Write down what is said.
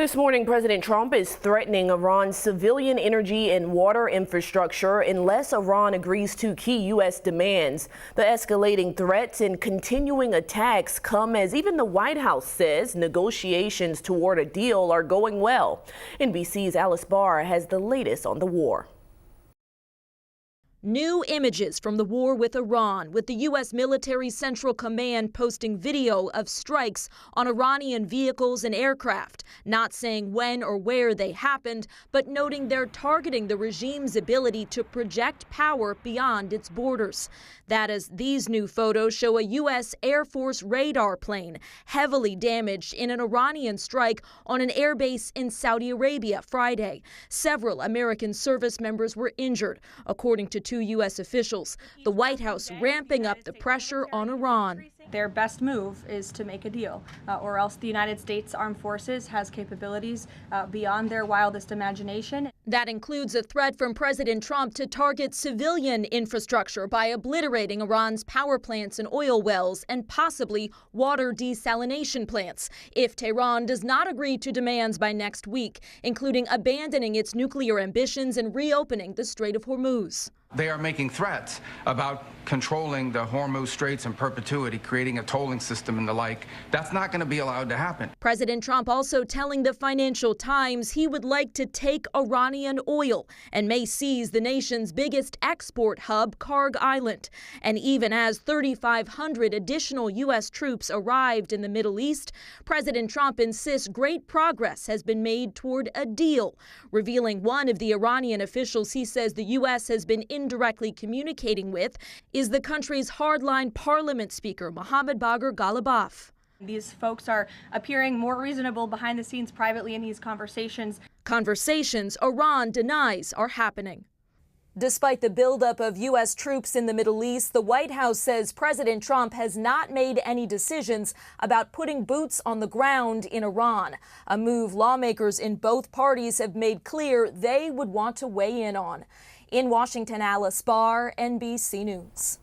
This morning, President Trump is threatening Iran's civilian energy and water infrastructure unless Iran agrees to key U.S. demands. The escalating threats and continuing attacks come as even the White House says negotiations toward a deal are going well. NBC's Alice Barr has the latest on the war. New images from the war with Iran, with the U.S. military central command posting video of strikes on Iranian vehicles and aircraft, not saying when or where they happened, but noting they're targeting the regime's ability to project power beyond its borders. That is, these new photos show a U.S. Air Force radar plane heavily damaged in an Iranian strike on an airbase in Saudi Arabia Friday. Several American service members were injured, according to two U.S. officials. The White House ramping up the pressure on Iran. Their best move is to make a deal, or else the United States Armed Forces has capabilities beyond their wildest imagination. That includes a threat from President Trump to target civilian infrastructure by obliterating Iran's power plants and oil wells and possibly water desalination plants if Tehran does not agree to demands by next week, including abandoning its nuclear ambitions and reopening the Strait of Hormuz. They are making threats about controlling the Hormuz Straits in perpetuity, creating a tolling system and the like. That's not going to be allowed to happen. President Trump also telling the Financial Times he would like to take Iranian oil and may seize the nation's biggest export hub, Karg Island. And even as 3,500 additional U.S. troops arrived in the Middle East, President Trump insists great progress has been made toward a deal, revealing one of the Iranian officials he says the U.S. has been indirectly communicating with is the country's hardline parliament speaker, Mohammad Bagher Ghalibaf. These folks are appearing more reasonable behind the scenes privately in these conversations. Conversations Iran denies are happening. Despite the buildup of U.S. troops in the Middle East, the White House says President Trump has not made any decisions about putting boots on the ground in Iran, a move lawmakers in both parties have made clear they would want to weigh in on. In Washington, Alice Barr, NBC News.